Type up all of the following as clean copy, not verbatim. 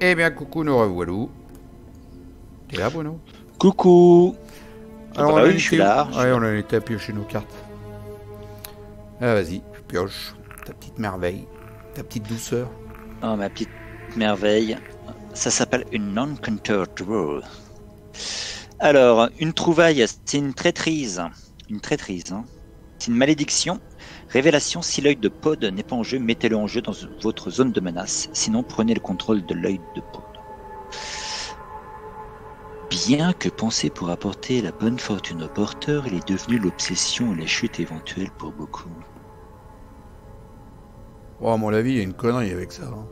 Eh bien, coucou, nous revoilà. T'es là, Bruno? Coucou. Alors, bah on en oui, je suis était où? là. Ouais, on en était à piocher nos cartes. Ah, vas-y, pioche. Ta petite merveille. Ta petite douceur. Oh, ma petite merveille. Ça s'appelle une non-counter draw. Alors, une trouvaille, c'est une traîtrise. Une traîtrise, hein. C'est une malédiction. Révélation, si l'œil de Pod n'est pas en jeu, mettez-le en jeu dans votre zone de menace. Sinon, prenez le contrôle de l'œil de Pod. Bien que pensé pour apporter la bonne fortune au porteur, il est devenu l'obsession et la chute éventuelle pour beaucoup. Oh, à mon avis, il y a une connerie avec ça. Hein.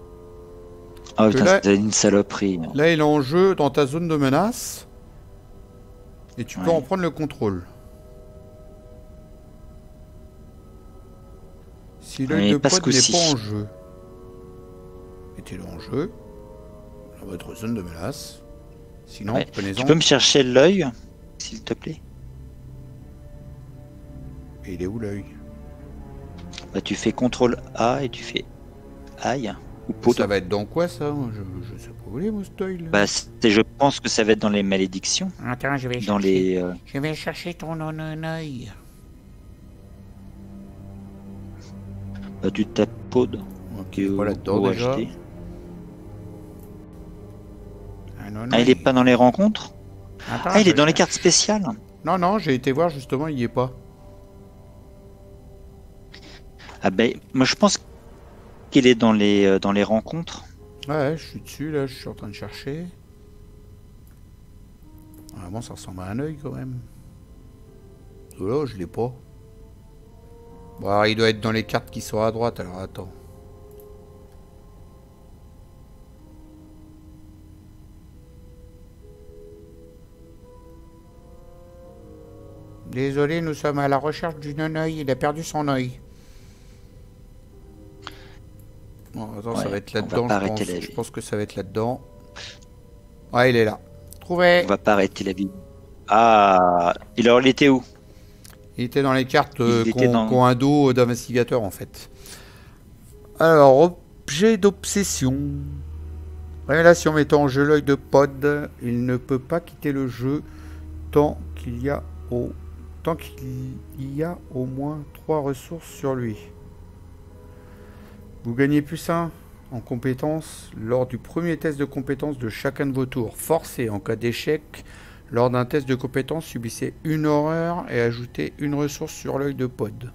Oh putain, là, c'est une saloperie. Là, il est en jeu dans ta zone de menace. Et tu peux Ouais. en prendre le contrôle. Si l'œil de Pod n'est pas en jeu. Mettez-le en jeu. Dans votre zone de menace. Sinon, Ouais. prenez-en. Tu peux me chercher l'œil, s'il te plaît? Et il est où l'œil? Bah, tu fais CTRL A et tu fais aïe ou Pod. Ça va être dans quoi ça? Je sais pas où il est, mon cet œil là. Bah, je pense que ça va être dans les malédictions. Attends, je vais dans chercher. les. Je vais chercher ton œil. Bah, tu tapes Pod. Ok, voilà dedans déjà. Ah, il est pas dans les rencontres? Attends, ah, il est dans les cartes spéciales? Non, non, j'ai été voir justement, il y est pas. Ah ben, moi je pense qu'il est dans les rencontres. Ouais, je suis dessus là, je suis en train de chercher. Vraiment, ça ressemble à un œil quand même. Là, je l'ai pas. Bon, alors, il doit être dans les cartes qui sont à droite, alors attends. Désolé, nous sommes à la recherche d'un œil. Il a perdu son œil. Bon, attends, ouais, ça va être là-dedans, je pense. Je pense que ça va être là-dedans. Ouais, il est là. Trouvé. On va pas arrêter la vie. Ah, il était où? Il était dans les cartes qui ont un dos d'investigateur, en fait. Alors, objet d'obsession. Révélation mettant en jeu l'œil de Pod. Il ne peut pas quitter le jeu tant qu'il y a au moins 3 ressources sur lui. Vous gagnez +1 en compétences lors du premier test de compétences de chacun de vos tours. Forcé en cas d'échec, lors d'un test de compétences, subissez une horreur et ajoutez une ressource sur l'œil de Pod.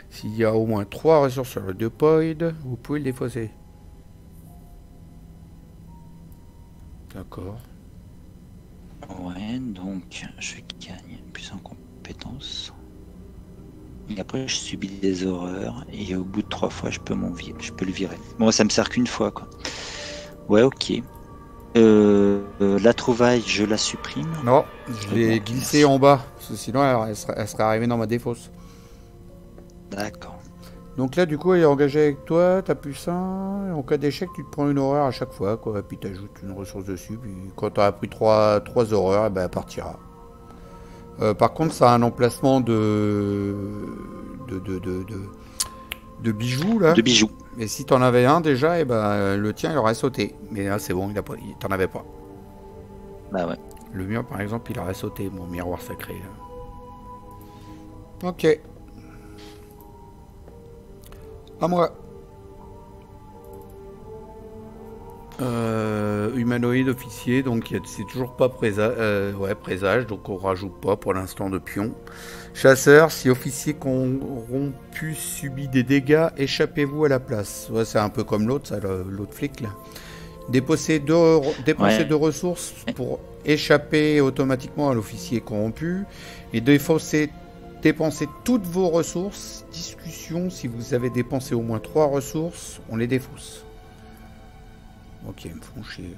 S'il y a au moins 3 ressources sur l'œil de Pod, vous pouvez le défausser. D'accord. Ouais, donc je gagne +1 en compétences. Et après, je subis des horreurs. Et au bout de 3 fois, je peux le virer. Bon, ça me sert qu'une fois, quoi. Ouais, ok. La trouvaille, je la supprime. Non, je l'ai glissée en bas. Parce que sinon, elle serait arrivée dans ma défausse. D'accord. Donc là, du coup, elle est engagée avec toi. T'as +1. Et en cas d'échec, tu te prends une horreur à chaque fois, quoi. Et puis t'ajoutes une ressource dessus. Puis quand t'auras pris 3 horreurs, ben, elle partira. Par contre, ça a un emplacement de bijoux là. De bijoux. Et si t'en avais un déjà, et ben le tien il aurait sauté. Mais là c'est bon, t'en avais pas. Bah ouais. Le mien par exemple, il aurait sauté, mon miroir sacré. Là. Ok. À moi. Humanoïde officier, donc c'est toujours pas présage, donc on rajoute pas pour l'instant de pion. Chasseur, si officier corrompu subit des dégâts, échappez-vous à la place. Ouais, c'est un peu comme l'autre, ça, l'autre flic là. Dépensez 2 ressources pour échapper automatiquement à l'officier corrompu et dépensez toutes vos ressources. Discussion, si vous avez dépensé au moins 3 ressources, on les défausse. Ok, ils me font chier.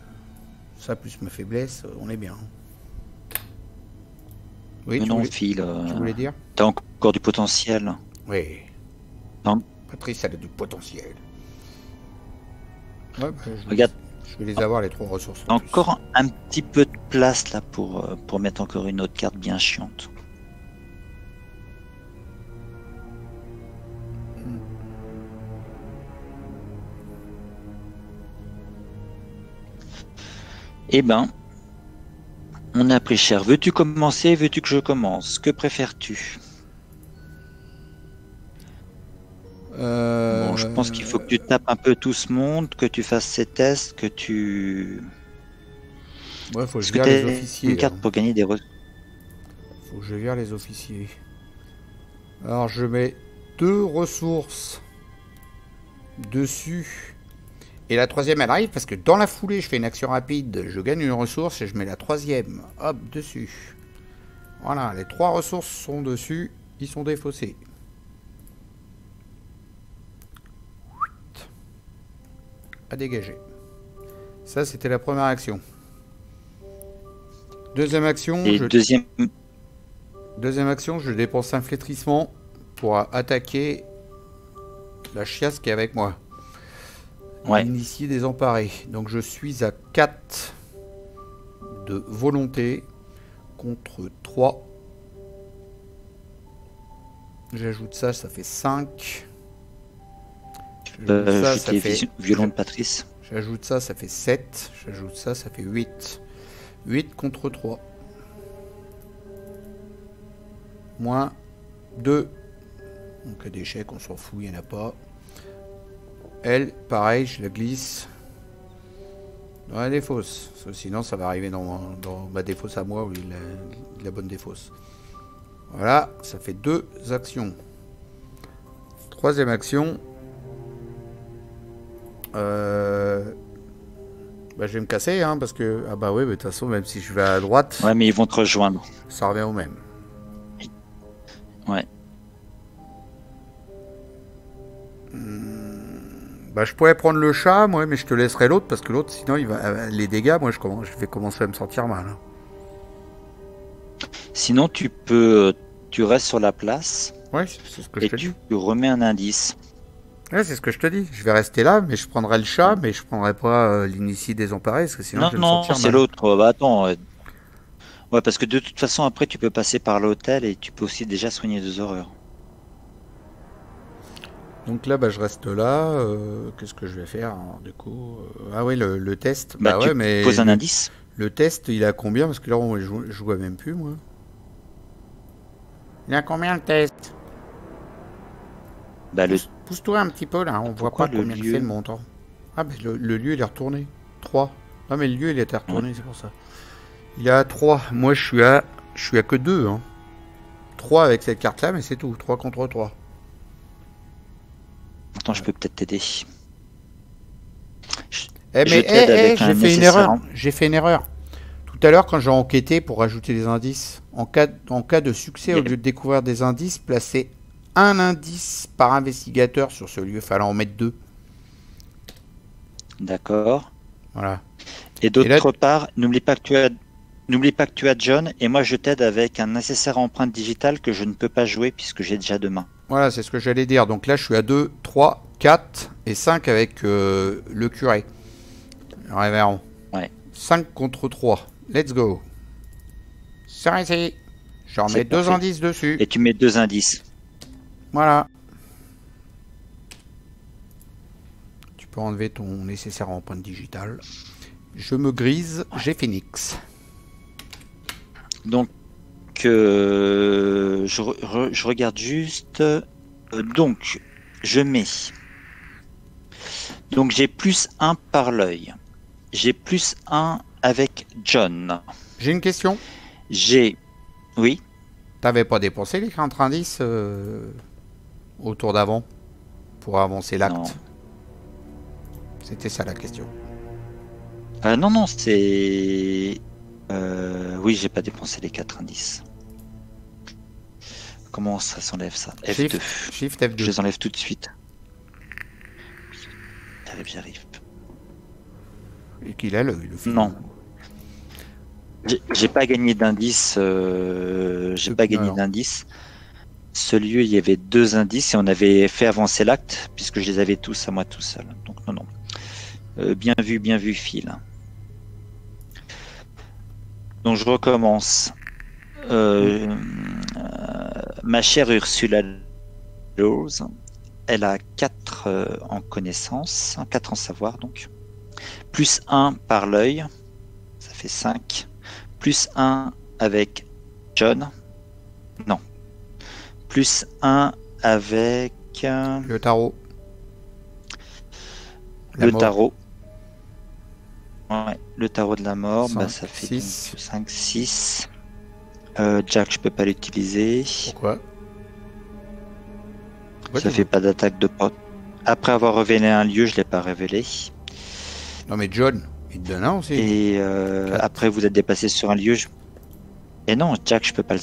Ça plus ma faiblesse, on est bien. Oui, tu voulais dire? T'as encore du potentiel. Oui. Non. Patrice, elle a du potentiel. Ouais, bah, regarde. Je vais les avoir, les 3 ressources. Encore un petit peu de place là pour mettre encore une autre carte bien chiante. Eh ben, on a pris cher. Veux-tu commencer? Veux-tu que je commence? Que préfères-tu? Bon, je pense qu'il faut que tu tapes un peu tout ce monde, que tu fasses ces tests, que tu... Ouais, faut que Est-ce je que vire tu les as officiers. une carte pour gagner des ressources? Faut que je vire les officiers. Alors, je mets 2 ressources dessus. Et la troisième, elle arrive parce que dans la foulée, je fais une action rapide. Je gagne une ressource et je mets la troisième. Hop, dessus. Voilà, les 3 ressources sont dessus. Ils sont défaussés. À dégager. Ça, c'était la première action. Deuxième action, Et deuxième action, je dépense un flétrissement pour attaquer la chiasse qui est avec moi. Ouais. L'initié désemparé. Donc je suis à 4 de volonté contre 3. J'ajoute ça, ça fait 5. ça fait... violon de Patrice. J'ajoute ça, ça fait 7. J'ajoute ça, ça fait 8. 8 contre 3. Moins 2. Donc d'échecs, on s'en fout, il n'y en a pas. Elle, pareil, je la glisse dans la défausse. Sinon, ça va arriver dans ma défausse à moi, ou la bonne défausse. Voilà, ça fait 2 actions. Troisième action. Bah, je vais me casser, hein, parce que... Ah bah oui, de toute façon, même si je vais à droite... Ouais, mais ils vont te rejoindre. Ça revient au même. Ouais. Bah, je pourrais prendre le chat, moi, mais je te laisserai l'autre, parce que l'autre, sinon, il va... les dégâts, moi, je vais commencer à me sentir mal. Hein. Sinon, tu restes sur la place. Ouais, c'est ce que je te dis. Et tu remets un indice. Ouais, c'est ce que je te dis. Je vais rester là, mais je prendrai le chat, mais je prendrai pas l'initié désemparé, parce que sinon, je vais me sentir mal. Non, c'est l'autre. Bah, attends. Ouais, parce que de toute façon, après, tu peux passer par l'hôtel et tu peux aussi déjà soigner 2 horreurs. Donc là, bah, je reste là. Qu'est-ce que je vais faire alors, du coup Ah oui, le test. Bah, ouais, tu mais poses un indice. Le test, il a combien? Parce que là, je vois même plus, moi. Il a combien le test? Bah, Pousse-toi un petit peu là, on voit pas combien c'est le montant. Ah, mais le lieu, il est retourné. 3. Ah, mais le lieu, il était retourné, c'est pour ça. Il est à 3. Moi, je suis à que 2. Hein. 3 avec cette carte-là, mais c'est tout. 3 contre 3. Attends, je peux peut-être t'aider. J'ai fait une erreur. J'ai fait une erreur. Tout à l'heure, quand j'ai enquêté pour rajouter des indices, en cas de succès, au lieu de découvrir des indices, placez un indice par investigateur sur ce lieu. Fallait en mettre 2. D'accord. Voilà. Et d'autre part, n'oublie pas que tu as John, et moi je t'aide avec un nécessaire empreinte digitale que je ne peux pas jouer puisque j'ai déjà 2 mains. Voilà, c'est ce que j'allais dire. Donc là, je suis à 2, 3, 4 et 5 avec le curé. Le révérend. Ouais. 5 contre 3. Let's go. C'est ici. Je remets 2 indices dessus. Et tu mets 2 indices. Voilà. Tu peux enlever ton nécessaire empreinte digitale. Je me grise, j'ai Phoenix. Donc, je regarde juste. Donc, je mets. Donc, j'ai plus 1 par l'œil. J'ai plus 1 avec John. J'ai une question. Oui. T'avais pas dépensé les 40 indices au tour d'avant pour avancer l'acte? C'était ça la question. Non, c'est... oui, j'ai pas dépensé les 4 indices. Comment ça s'enlève ça? F2. Shift F2. Je les enlève tout de suite. J'arrive. Et qu'il a le film. Non. J'ai pas gagné d'indice. J'ai pas gagné d'indice. Ce lieu, il y avait 2 indices et on avait fait avancer l'acte puisque je les avais tous à moi tout seul. Donc non. Bien vu, Phil. Donc je recommence. Ma chère Ursula Rose, elle a 4 en connaissance, 4 en savoir donc. Plus 1 par l'œil. fait 5. Plus 1 avec John. Non. Plus 1 avec Le tarot. le tarot. Ouais, le tarot de la mort. 5, Bah, ça fait 6. donc 5, 6. Jack, je peux pas l'utiliser. Pourquoi? Ça fait pas d'attaque de porte. Après avoir révélé un lieu, je l'ai pas révélé. Non mais John, il te donne un aussi. Et après, vous êtes déplacé sur un lieu. Et non, Jack, je peux pas le.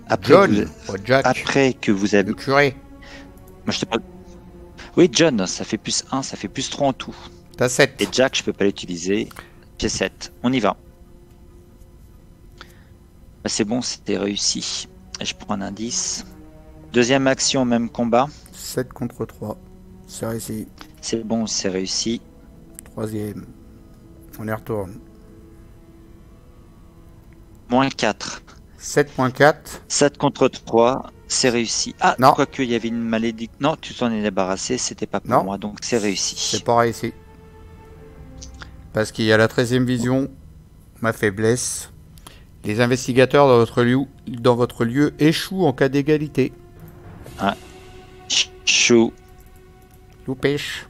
Après, John, pas Jack. après que vous avez. Le curé. Moi, je te parle. Oui, John, ça fait plus 1, ça fait plus 3 en tout. T'as 7. Et Jack, je peux pas l'utiliser. J'ai 7. On y va. Bah, c'est bon, c'était réussi. Et je prends un indice. Deuxième action, même combat. 7 contre 3. C'est réussi. C'est bon, c'est réussi. Troisième. On y retourne. Moins 4. 7.4. 7 contre 3, c'est réussi. Ah, Non. quoique il y avait une malédiction. Non, tu t'en es débarrassé, c'était pas pour Non. moi, donc c'est réussi. C'est pas réussi. Parce qu'il y a la 13e vision. Ma faiblesse. Les investigateurs dans votre lieu échouent en cas d'égalité. Chou. Loupèche.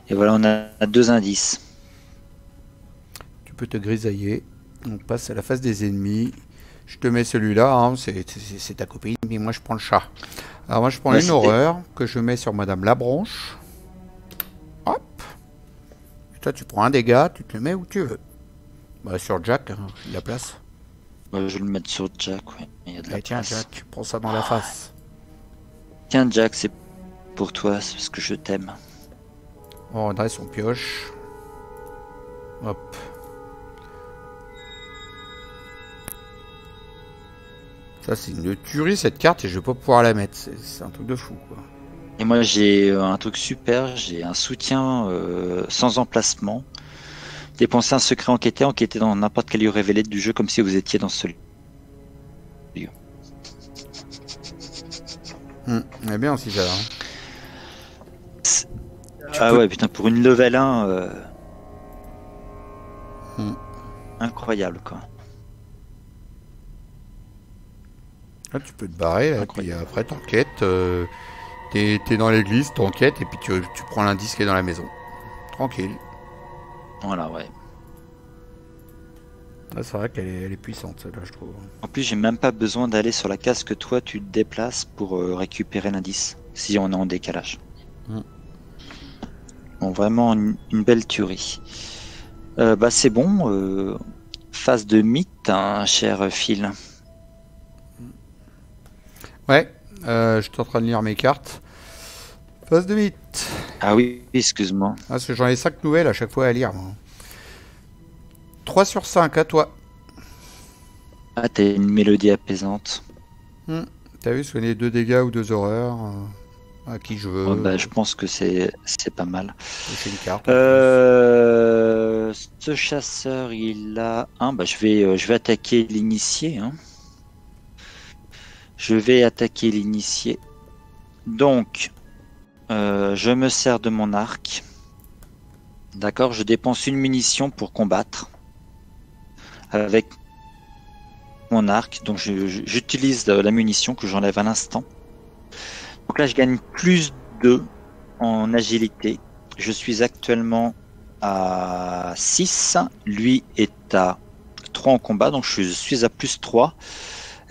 Et voilà, on a 2 indices. Tu peux te grisailler. On passe à la phase des ennemis. Je te mets celui-là, hein, c'est ta copine, mais moi je prends le chat. Alors moi je prends une horreur que je mets sur Madame Labranche. Hop. Et toi tu prends un dégât, tu te le mets où tu veux. Bah, sur Jack, hein, il y a de la place. Ouais, je vais le mettre sur Jack, ouais. Il y a de la Tiens place. Jack, prends ça dans la face. Tiens Jack, c'est pour toi, c'est parce que je t'aime. On redresse son pioche. Hop. Ça c'est une tuerie cette carte et je vais pas pouvoir la mettre. C'est un truc de fou quoi. Et moi j'ai un truc super, j'ai un soutien sans emplacement. Dépenser un secret enquêter dans n'importe quel lieu révélé du jeu comme si vous étiez dans ce lieu. Eh bien aussi ça. Ah ouais, putain, pour une level 1, incroyable quoi. Là, tu peux te barrer, là, puis après t'enquêtes. T'es dans l'église, t'enquêtes, et puis tu prends l'indice qui est dans la maison. Tranquille. Voilà, ouais. Ah, c'est vrai qu'elle est puissante, celle-là, je trouve. En plus, j'ai même pas besoin d'aller sur la case que toi tu te déplaces pour récupérer l'indice, si on est en décalage. Bon, vraiment une belle tuerie. Bah c'est bon, phase de mythe, hein, cher Phil. Ouais, je suis en train de lire mes cartes. Phase de mythe. Ah oui, excuse-moi. Ah, parce que j'en ai 5 nouvelles à chaque fois à lire. Moi. 3 sur 5, à toi. Ah, t'as une mélodie apaisante. T'as vu, soigner 2 dégâts ou 2 horreurs à qui je veux. Oh, bah, je pense que c'est pas mal. C'est une carte. Ce chasseur, il a un. Bah, je vais attaquer l'initié. Hein. Je vais attaquer l'initié. Donc, je me sers de mon arc. D'accord, je dépense une munition pour combattre. Avec mon arc. Donc, j'utilise la munition que j'enlève à l'instant. Donc là, je gagne plus 2 en agilité. Je suis actuellement à 6. Lui est à 3 en combat. Donc, je suis à plus 3.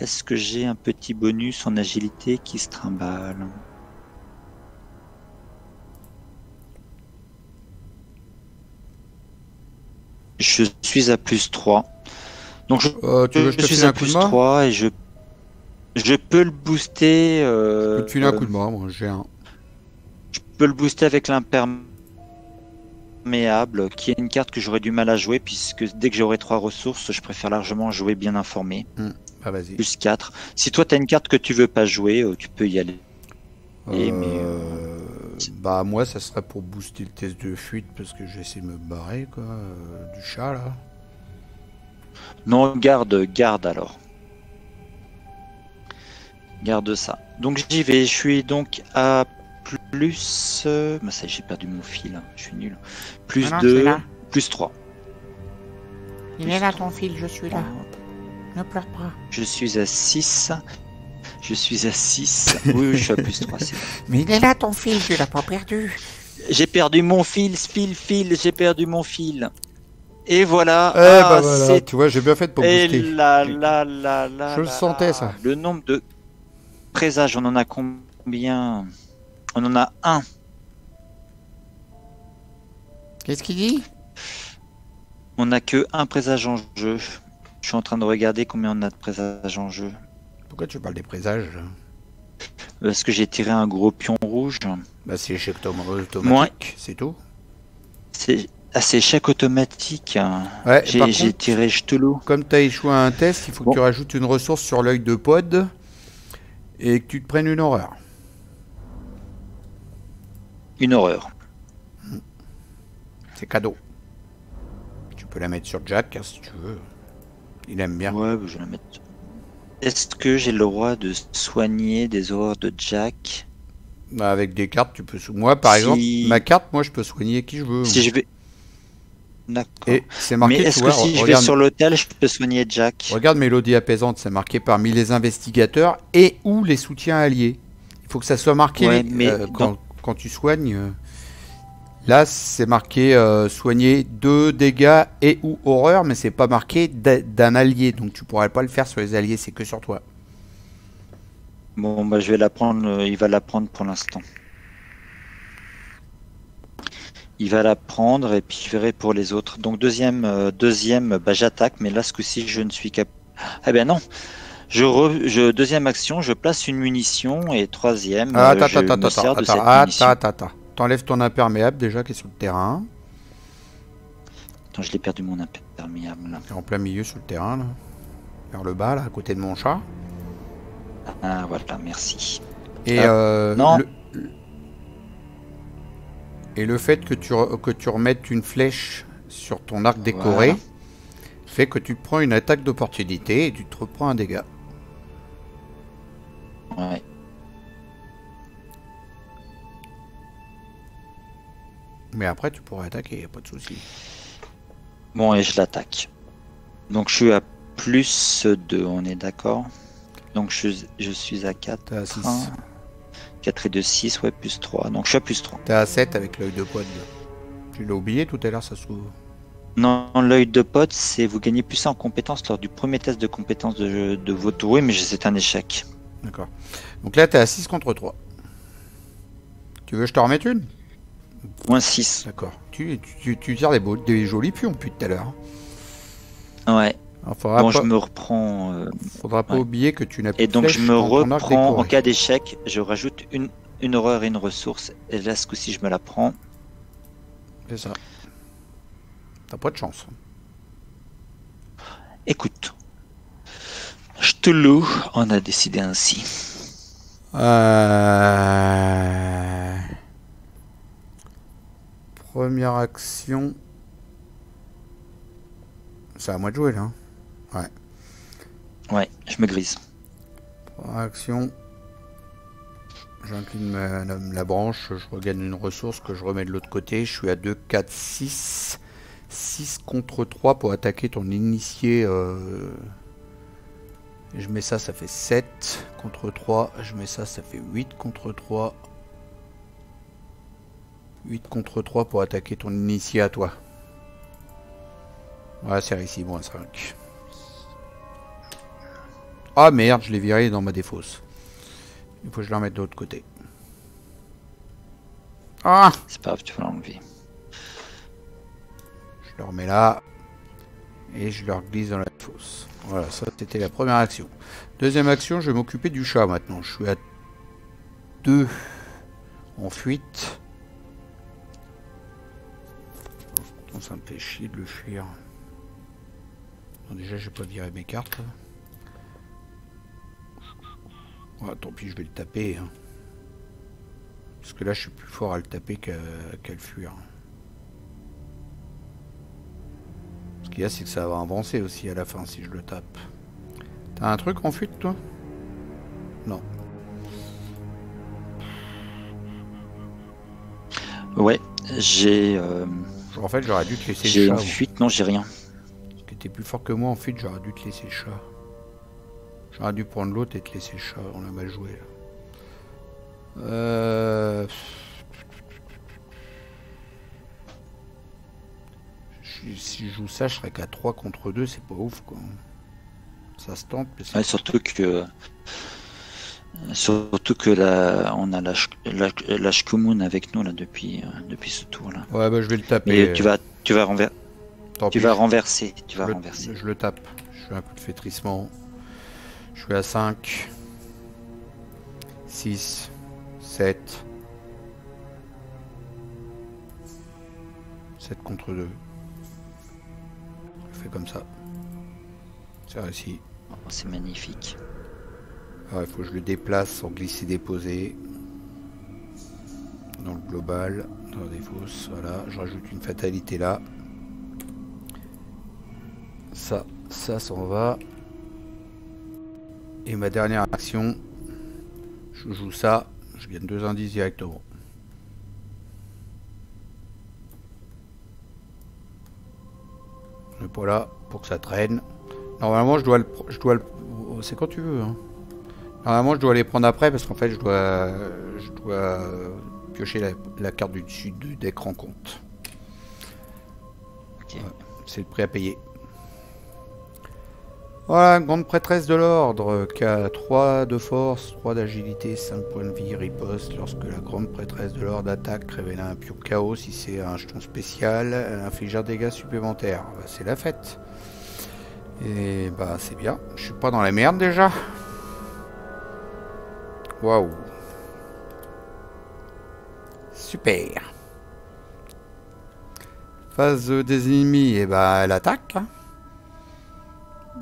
Est-ce que j'ai un petit bonus en agilité qui se trimballe? Je suis à plus 3. Donc je suis à plus 3 et je peux le booster. Je peux te filer un coup de main, moi j'ai un. Je peux le booster avec l'imperméable, qui est une carte que j'aurais du mal à jouer, puisque dès que j'aurai 3 ressources, je préfère largement jouer bien informé. Ah, vas-y. Plus 4. Si toi tu as une carte que tu veux pas jouer, tu peux y aller. Bah moi ça serait pour booster le test de fuite parce que j'essaie de me barrer quoi du chat là. Non, garde alors. Garde ça. Donc j'y vais, je suis donc à plus... Bah ça j'ai perdu mon fil, je suis nul. Plus 2, Plus 3. Il est là ton fil, je suis là. Ne pleure pas. Je suis à 6. Je suis à 6. Oui, je suis à plus 3. Mais il est là ton fil, tu l'as pas perdu. J'ai perdu mon fil, j'ai perdu mon fil. Et voilà. Bah voilà, tu vois, j'ai bien fait de pas booster. Je le sentais, ça. Le nombre de présages, on en a combien? On en a un. Qu'est-ce qu'il dit? On n'a que un présage en jeu. Je suis en train de regarder combien on a de présages en jeu. Pourquoi tu parles des présages? Parce que j'ai tiré un gros pion rouge. Bah c'est échec automatique, Moi, c'est tout. C'est échec automatique. Ouais, j'ai tiré Ch'teloup. Comme tu as échoué à un test, il faut que tu rajoutes une ressource sur l'œil de pod et que tu te prennes une horreur. Une horreur. C'est cadeau. Tu peux la mettre sur Jack hein, si tu veux. Il aime bien. Ouais, je vais la mettre. Est-ce que j'ai le droit de soigner des horreurs de Jack? Bah, avec des cartes, tu peux. Moi, par exemple, ma carte, moi, je peux soigner qui je veux. Si je vais. D'accord. Et c'est marqué. Mais est-ce que si je vais sur l'hôtel, je peux soigner Jack? Regarde Mélodie apaisante, c'est marqué parmi les investigateurs et ou les soutiens alliés. Il faut que ça soit marqué ouais, mais quand tu soignes. Là, c'est marqué soigner 2 dégâts et ou horreur, mais c'est pas marqué d'un allié, donc tu pourrais pas le faire sur les alliés, c'est que sur toi. Bon, bah je vais la prendre, il va la prendre pour l'instant. Il va la prendre et puis je verrai pour les autres. Donc deuxième, bah, j'attaque, mais là ce coup-ci je ne suis capable. Ah ben non. Deuxième action, je place une munition et troisième, attends. T'enlèves ton imperméable déjà qui est sur le terrain. Attends, je l'ai perdu mon imperméable là. T'es en plein milieu sur le terrain là. Vers le bas là, à côté de mon chat. Ah voilà, merci. Et non. Et le fait que tu remettes une flèche sur ton arc décoré fait que tu te prends une attaque d'opportunité et tu te reprends un dégât. Ouais. Mais après tu pourras attaquer, y a pas de souci. Bon et je l'attaque. Donc je suis à plus 2, on est d'accord? Donc je suis à 4. À 6. 4 et 2, 6, ouais, plus 3. Donc je suis à plus 3. T'es à 7 avec l'œil de pod. Tu l'as oublié tout à l'heure, ça se trouve. Non, l'œil de pod, c'est vous gagnez plus en compétences lors du premier test de compétences de votre tour. Oui, mais c'est un échec. D'accord. Donc là, t'es à 6 contre 3. Tu veux que je te remette une? Moins 6. D'accord. Tu tires des jolis pions depuis tout à l'heure. Ouais. Alors, bon, je me reprends. Faudra pas oublier que tu n'as plus de flèche. Et donc je me reprends en cas d'échec. Je rajoute une horreur et une ressource. Et là, ce coup-ci, je me la prends. C'est ça. T'as pas de chance. Écoute. Je te loue. On a décidé ainsi. Première action. C'est à moi de jouer là. Ouais. Ouais, je me grise. Première action. J'incline la branche, je regagne une ressource que je remets de l'autre côté. Je suis à 2, 4, 6. 6 contre 3 pour attaquer ton initié. Je mets ça, ça fait 7 contre 3. Je mets ça, ça fait 8 contre 3. 8 contre 3 pour attaquer ton initié à toi. Ouais, c'est réussi, moins 5. Ah merde, je l'ai viré dans ma défausse. Il faut que je la remette de l'autre côté. Ah! C'est pas grave, tu peux l'enlever. Je le remets là. Et je le glisse dans la fosse. Voilà, ça c'était la première action. Deuxième action, je vais m'occuper du chat maintenant. Je suis à 2 en fuite. Pourtant, ça me fait chier de le fuir. Bon, déjà, j'ai pas viré mes cartes. Ouais, tant pis, je vais le taper. Hein. Parce que là, je suis plus fort à le taper qu'à le fuir. Ce qu'il y a, c'est que ça va avancer aussi à la fin si je le tape. T'as un truc en fuite, toi? Non. Ouais, j'ai... En fait, j'aurais dû te laisser le J'ai chat. une fuite, non, j'ai rien. Parce que t'es plus fort que moi en fuite, j'aurais dû te laisser le chat. J'aurais dû prendre l'autre et te laisser le chat. On a mal joué là. Si je joue ça, je serais qu'à 3 contre 2, c'est pas ouf quoi. Ça se tente. Mais Ouais, surtout que là, on a la Shkumun avec nous là depuis ce tour là. Ouais, bah je vais le taper. Et tu vas renverser. Je le tape. Je fais un coup de flétrissement. Je suis à 5, 6, 7. 7 contre 2. Je fais comme ça. C'est réussi. Oh, c'est magnifique. Alors, il faut que je le déplace sans glisser déposer. Dans le global, dans des fausses. Voilà, je rajoute une fatalité là. Ça s'en va. Et ma dernière action, je joue ça. Je gagne 2 indices directement. On n'est pas là pour que ça traîne. Normalement, je dois le c'est quand tu veux. Hein. Normalement, je dois les prendre après parce qu'en fait, je dois piocher la carte du dessus du deck rencontre. Okay. Ouais, c'est le prix à payer. Voilà, grande prêtresse de l'ordre, qui a 3 de force, 3 d'agilité, 5 points de vie, riposte. Lorsque la grande prêtresse de l'ordre attaque, révèle un pion chaos. Si c'est un jeton spécial, elle inflige un dégât supplémentaire. Bah, c'est la fête. Et bah c'est bien, je suis pas dans la merde déjà. Waouh. Super. Phase des ennemis, et bah elle attaque.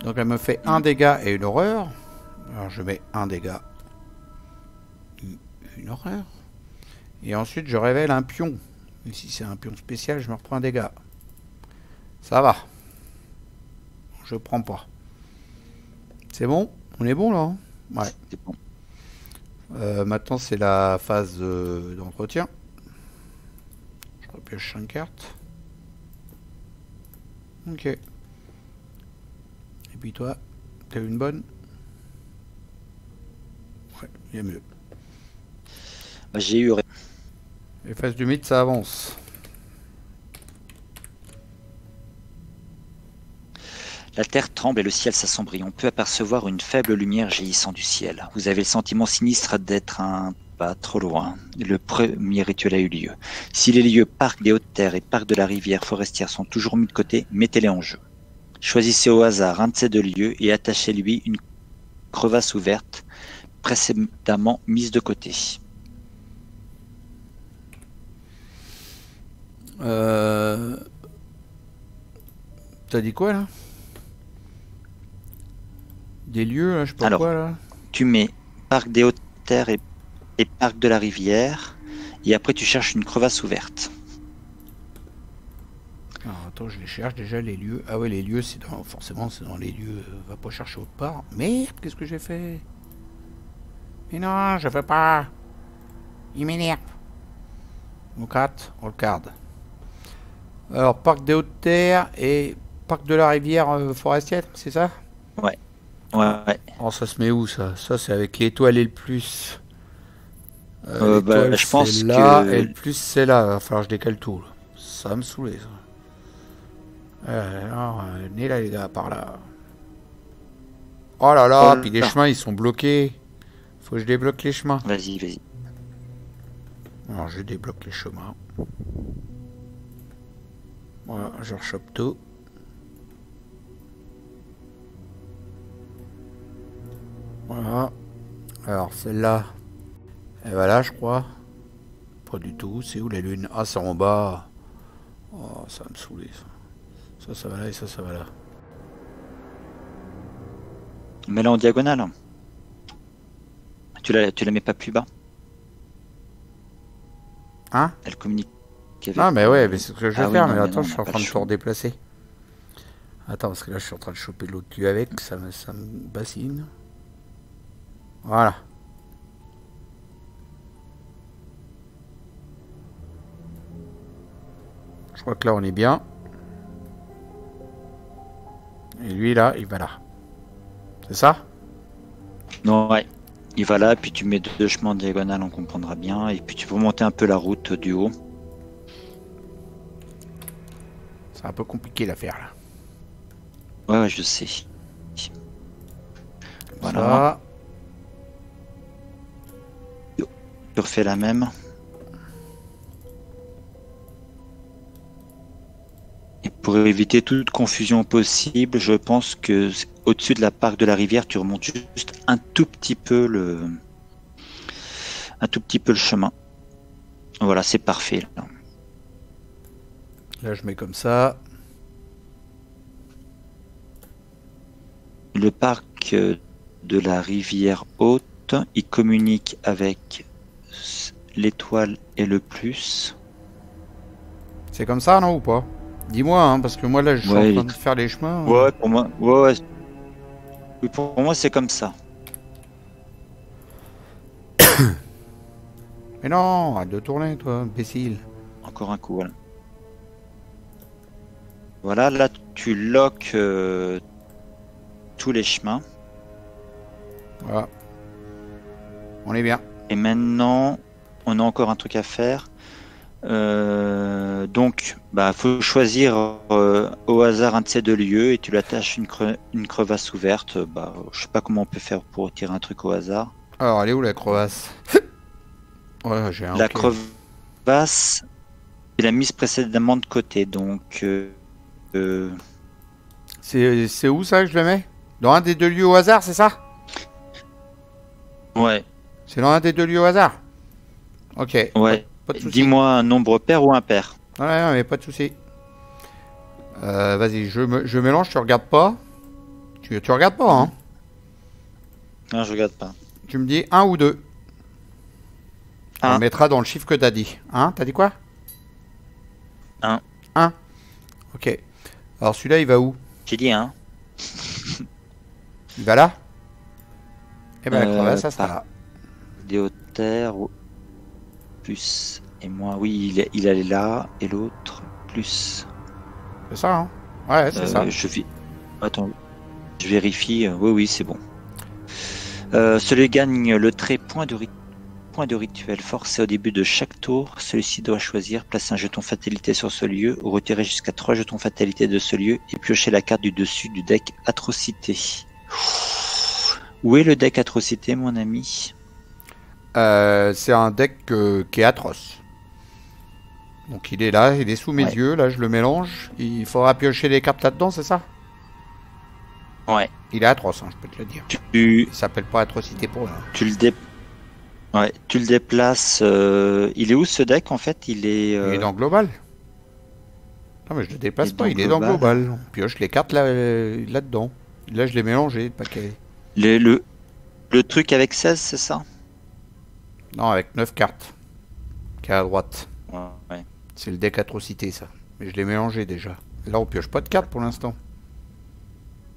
Donc elle me fait un dégât et une horreur. Alors je mets un dégât. Une horreur. Et ensuite je révèle un pion. Et si c'est un pion spécial, je me reprends un dégât. Ça va. Je prends pas. C'est bon? On est bon là? Hein? Ouais. C'est bon. Maintenant c'est la phase d'entretien. Je repioche 5 cartes. Ok. Et puis toi, t'as eu une bonne? Ouais, il y a mieux. Bah, j'ai eu... Les phases du mythe, ça avance. La terre tremble et le ciel s'assombrit. On peut apercevoir une faible lumière jaillissant du ciel. Vous avez le sentiment sinistre d'être un pas trop loin. Le premier rituel a eu lieu. Si les lieux parc des hautes terres et parc de la rivière forestière sont toujours mis de côté, mettez-les en jeu. Choisissez au hasard un de ces 2 lieux et attachez-lui une crevasse ouverte précédemment mise de côté. T'as dit quoi là? Des lieux là, je sais pas. Alors, quoi là? Tu mets parc des hautes terres et parc de la rivière et après tu cherches une crevasse ouverte. Alors, attends, je les cherche déjà les lieux. Ah ouais, les lieux, c'est dans... forcément c'est dans les lieux. Va pas chercher autre part. Merde, qu'est-ce que j'ai fait? Mais non, je veux pas. Il m'énerve. On le garde. Alors, parc des hautes terres et parc de la rivière forestière, c'est ça? Ouais. Ouais. Oh, ça se met où ça? Ça, c'est avec l'étoile et le plus. Je pense là, que... et le plus, c'est là. Il va falloir que je décale tout. Là. Ça va me saouler, ça. Venez là, les gars, par là. Oh là là, puis les chemins, ils sont bloqués. Faut que je débloque les chemins. Vas-y. Alors, je débloque les chemins. Voilà, je rechoppe tout. Voilà. Alors, celle-là, elle va là, je crois. Pas du tout. C'est où la lune? Ah, c'est en bas. Oh, ça va me saouler, ça. Ça va là et ça va là. Mets-la en diagonale. Tu la mets pas plus bas. Hein? Elle communique avec... Ah, mais ouais, mais c'est ce que je vais faire. Oui, mais non, attends, je suis en pas train le de tout choix. redéplacer. Attends, parce que là, je suis en train de choper l'autre lieu avec. Ça me bassine. Voilà. Je crois que là, on est bien. Et lui, là, il va là. C'est ça? Non, ouais. Il va là, puis tu mets deux chemins en diagonale, on comprendra bien. Et puis tu peux monter un peu la route du haut. C'est un peu compliqué l'affaire, là. Ouais, ouais, je sais. Voilà. Ça. Tu refais la même. Et pour éviter toute confusion possible, je pense que au-dessus de la parc de la rivière, tu remontes juste un tout petit peu le chemin. Voilà, c'est parfait. Là. Là, je mets comme ça. Le parc de la rivière haute, il communique avec l'étoile et le plus. C'est comme ça, non, ou pas? Dis-moi, hein, parce que moi, là, je suis en train de faire les chemins. Ouais, pour moi, ouais. Oui, pour moi, c'est comme ça. Mais non, arrête de tourner, toi, imbécile. Encore un coup, voilà. Voilà, là, tu loques tous les chemins. Voilà. On est bien. Et maintenant, on a encore un truc à faire. Donc, bah, faut choisir au hasard un de ces deux lieux et tu l'attaches une crevasse ouverte. Bah, je sais pas comment on peut faire pour tirer un truc au hasard. Alors, elle est où la crevasse? Ouais, j'ai un. La crevasse, il l'a mise précédemment de côté, donc. C'est où ça que je le mets? Dans un des deux lieux au hasard, c'est ça? Ouais. C'est dans un des deux lieux au hasard? Ok. Ouais. Pas de soucis. Dis-moi un nombre pair ou impair. Ouais, non, mais pas de soucis. Vas-y, je mélange, tu regardes pas? Tu regardes pas, hein? Non, je regarde pas. Tu me dis 1 ou 2. On Un. le mettra dans le chiffre que t'as dit. Hein? T'as dit quoi? 1. 1. Ok. Alors celui-là, il va où? J'ai dit 1. Il va là? Eh ben la crevasse, ça sera là. Déoter plus et moins. Oui, il allait là et l'autre plus. C'est ça, hein? Ouais, c'est ça. Attends, je vérifie. Oui, oui, c'est bon. Celui gagne le trait point de rituel forcé au début de chaque tour. Celui-ci doit choisir, placer un jeton fatalité sur ce lieu ou retirer jusqu'à 3 jetons fatalité de ce lieu et piocher la carte du dessus du deck atrocité. Où est le deck atrocité, mon ami? C'est un deck qui est atroce. Donc il est là, il est sous mes yeux, là je le mélange. Il faudra piocher les cartes là-dedans, c'est ça? Ouais. Il est atroce, hein, je peux te le dire. Il s'appelle pas atrocité pour rien. Tu le déplaces. Il est où ce deck en fait? Il est dans Global. Non mais je le déplace pas, il est dans Global. On pioche les cartes là-dedans. Là je l'ai mélangé, le paquet. Le truc avec 16, c'est ça? Non, avec 9 cartes. Qui est à droite. Ouais. C'est le deck atrocité ça. Mais je l'ai mélangé déjà. Là on pioche pas de cartes pour l'instant.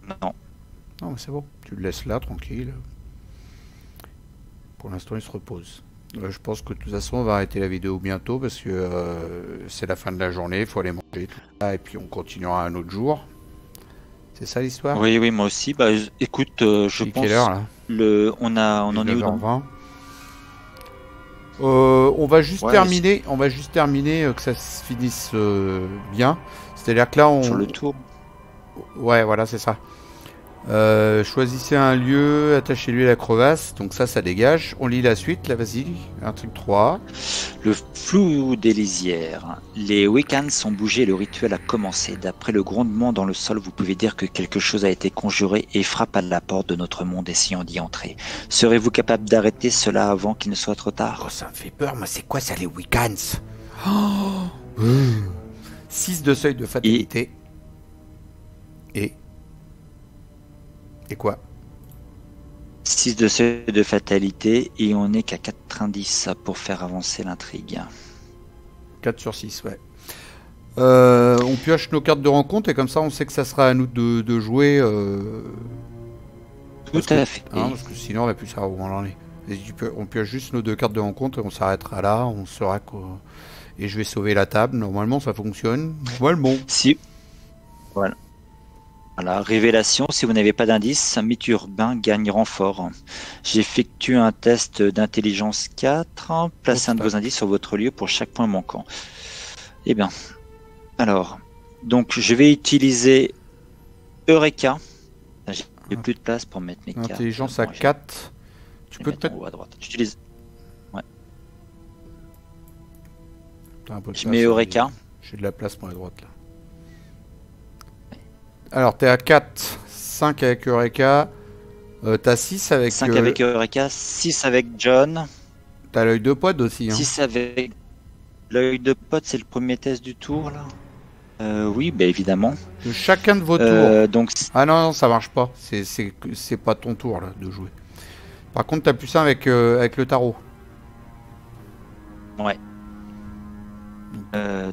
Non. Non mais c'est bon. Tu le laisses là, tranquille. Pour l'instant il se repose. Je pense que de toute façon on va arrêter la vidéo bientôt parce que c'est la fin de la journée, il faut aller manger tout ça et puis on continuera un autre jour. C'est ça l'histoire? Oui, oui, moi aussi. Bah écoute, je pense quelle heure là? on en est où dans... on va juste terminer, que ça se finisse bien. C'est-à-dire que là on... Sur le tour. Ouais, voilà, c'est ça. Choisissez un lieu, attachez-lui à la crevasse, donc ça dégage. On lit la suite, là vas-y, un truc 3. Le flou des lisières. Les Wiccans ont bougé, le rituel a commencé. D'après le grondement dans le sol, vous pouvez dire que quelque chose a été conjuré et frappe à la porte de notre monde essayant d'y entrer. Serez-vous capable d'arrêter cela avant qu'il ne soit trop tard? Oh, ça me fait peur, moi c'est quoi ça les Wiccans? 6 de seuil de fatalité. Et quoi? 6 de seuil de fatalité et on n'est qu'à 90 pour faire avancer l'intrigue. 4 sur 6, ouais. On pioche nos cartes de rencontre et comme ça on sait que ça sera à nous de jouer. Tout à fait. Parce que sinon on va plus savoir où on en est. On pioche juste nos 2 cartes de rencontre et on s'arrêtera là, on saura quoi. Et je vais sauver la table. Normalement, ça fonctionne. Normalement. Si, voilà. Voilà, révélation, si vous n'avez pas d'indice, un mythe urbain gagne renfort. J'effectue un test d'intelligence 4, placez un de vos indices sur votre lieu pour chaque point manquant. Eh bien, alors, donc je vais utiliser Eureka. J'ai plus de place pour mettre mes cartes. Intelligence à 4. Tu peux te mettre en haut à droite. J'utilise. Ouais. Je mets Eureka. J'ai de la place pour la droite là. Alors, t'es à 4, 5 avec Eureka. T'as 6 avec... 5 avec Eureka, 6 avec John. T'as l'œil de pod aussi. Hein. 6 avec... L'œil de pod, c'est le premier test du tour, là. Oui, bah, évidemment. De chacun de vos tours. Donc... Ah non, ça marche pas. C'est pas ton tour, là, de jouer. Par contre, t'as plus 1 avec le tarot. Ouais.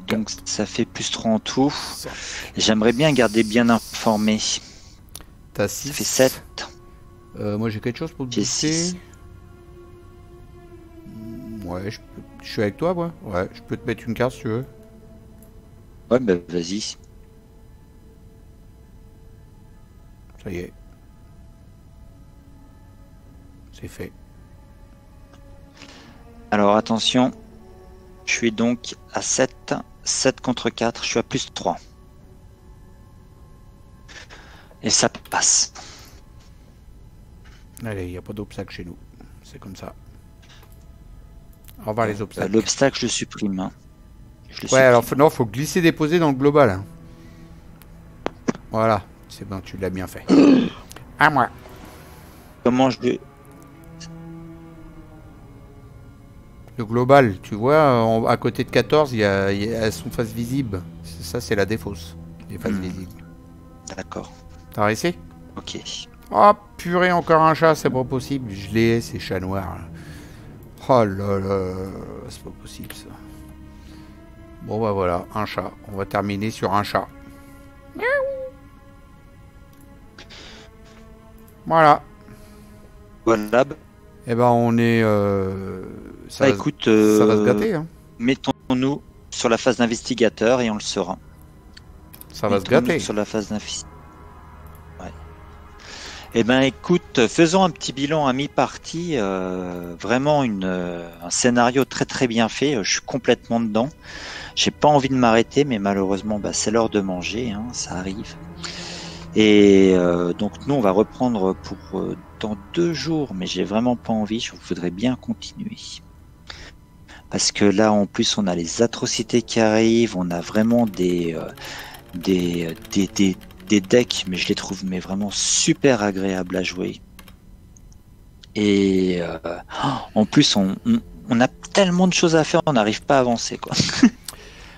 Donc ça fait plus 3 en tout. J'aimerais bien garder bien informé. T'as 6. Ça fait 7. Moi j'ai quelque chose pour te booster. Ouais, je suis avec toi, moi. Ouais, je peux te mettre une carte si tu veux. Ouais, bah vas-y. Ça y est. C'est fait. Alors attention. Je suis donc à 7. 7 contre 4. Je suis à plus 3. Et ça passe. Allez, il n'y a pas d'obstacle chez nous. C'est comme ça. Au revoir les obstacles. L'obstacle, je le supprime. Hein. Ouais, alors non, faut glisser déposer dans le global. Hein. Voilà, c'est bon, tu l'as bien fait. À moi. Comment je le... Le global, tu vois, à côté de 14, il y a son face visible. Ça, c'est la défausse. Les faces visibles. D'accord. T'as réussi? Ok. Oh, purée, encore un chat, c'est pas possible. Je l'ai, ces chats noirs. Là. Oh là là, c'est pas possible ça. Bon bah voilà, un chat. On va terminer sur un chat. Voilà. Voilà. Eh ben on est... ça, bah, écoute, ça va se gâter. Hein. Mettons-nous sur la phase d'investigateur et on le saura. Ça va se gâter. Sur la phase d'investigateur. Ouais. Eh ben écoute, faisons un petit bilan à mi-partie. Vraiment un scénario très très bien fait. Je suis complètement dedans. J'ai pas envie de m'arrêter, mais malheureusement, bah, c'est l'heure de manger. Hein, ça arrive. Et donc nous, on va reprendre pour dans 2 jours, mais j'ai vraiment pas envie. Je voudrais bien continuer. Parce que là, en plus, on a les atrocités qui arrivent. On a vraiment des decks, mais je les trouve mais vraiment super agréables à jouer. Et en plus, on a tellement de choses à faire, on n'arrive pas à avancer, quoi.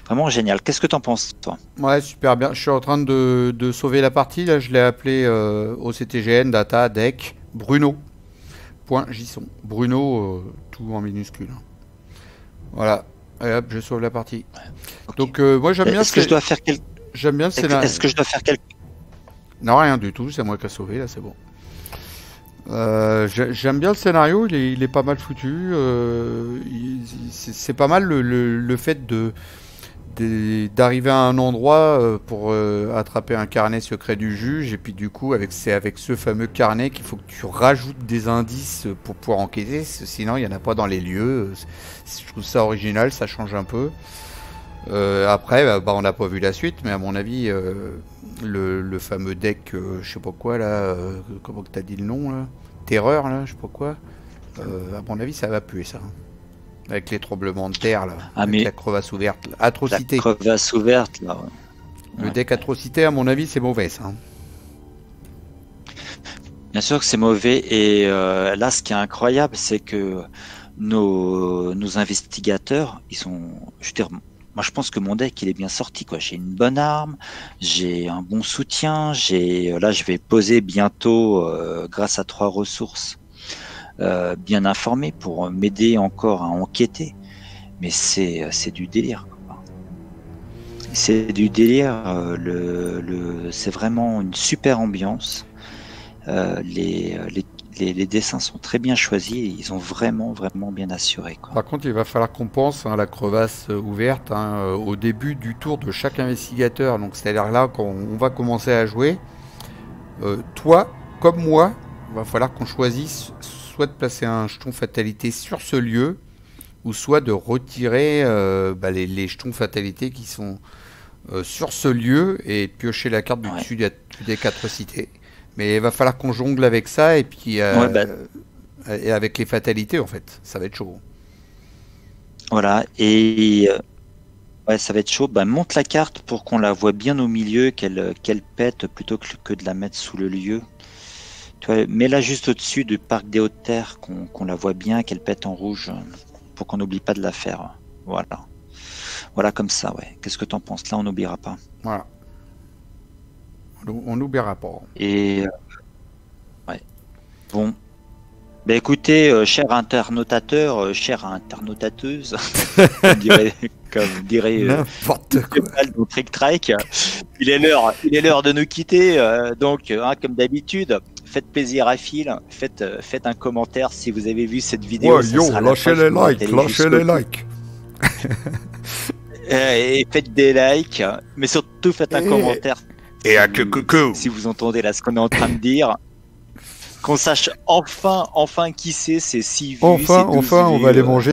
Vraiment génial. Qu'est-ce que t'en penses, toi? Ouais, super bien. Je suis en train de sauver la partie. Là, je l'ai appelé au CTGN Data Deck Bruno. .json. Bruno, tout en minuscule. Voilà. Et hop, je sauve la partie. Okay. Donc, moi, j'aime bien. Est-ce que je dois faire J'aime bien le scénario. Est-ce que je dois faire quelque... Non, rien du tout. C'est moi qui ai sauvé, là, c'est bon. J'aime bien le scénario. Il est pas mal foutu. C'est pas mal le fait d'arriver à un endroit pour attraper un carnet secret du juge. Et puis, du coup, c'est avec ce fameux carnet qu'il faut que tu rajoutes des indices pour pouvoir enquêter. Sinon, il n'y en a pas dans les lieux. Je trouve ça original. Ça change un peu. Après, on n'a pas vu la suite, mais à mon avis, le fameux deck, je sais pas quoi là, comment que t'as dit le nom là, Terreur là, je sais pas quoi. À mon avis, ça va puer ça, hein. Avec les tremblements de terre là, avec la crevasse ouverte, là. Atrocité. La crevasse ouverte là. Ouais. Le deck Atrocité, à mon avis, c'est mauvais ça. Hein. Bien sûr que c'est mauvais, et là, ce qui est incroyable, c'est que nos investigateurs, ils sont, je veux dire, moi, je pense que mon deck, il est bien sorti, quoi. J'ai une bonne arme, j'ai un bon soutien, là, je vais poser bientôt, grâce à 3 ressources, bien informées pour m'aider encore à enquêter. Mais c'est du délire, quoi. C'est du délire. C'est vraiment une super ambiance. Les les dessins sont très bien choisis et ils ont vraiment bien assuré, quoi. Par contre, il va falloir qu'on pense la crevasse ouverte au début du tour de chaque investigateur. Donc, c'est-à-dire là, quand on va commencer à jouer, toi, comme moi, il va falloir qu'on choisisse soit de placer un jeton fatalité sur ce lieu, ou soit de retirer les jetons fatalité qui sont sur ce lieu et piocher la carte du dessus des 4 cités. Mais il va falloir qu'on jongle avec ça et puis et avec les fatalités en fait. Ça va être chaud. Voilà, et ça va être chaud. Monte la carte pour qu'on la voit bien au milieu, qu'elle pète plutôt que de la mettre sous le lieu. Tu vois, mets-la juste au-dessus du parc des Hautes-Terres, qu'on la voit bien, qu'elle pète en rouge, pour qu'on n'oublie pas de la faire. Voilà. Voilà comme ça, ouais. Qu'est-ce que t'en penses? Là, on n'oubliera pas. Voilà. On n'oubliera pas. Et ouais. Bon. Écoutez, cher internautateur, chère internautateuse, comme dirait n'importe quoi dans Trick Track, il est l'heure de nous quitter. Donc, comme d'habitude, faites plaisir à Phil, faites un commentaire si vous avez vu cette vidéo. Ouais, lâchez les likes. Et faites des likes, mais surtout faites un commentaire. Si vous entendez là ce qu'on est en train de dire. Qu'on sache enfin qui c'est 6 vues, enfin, on va aller manger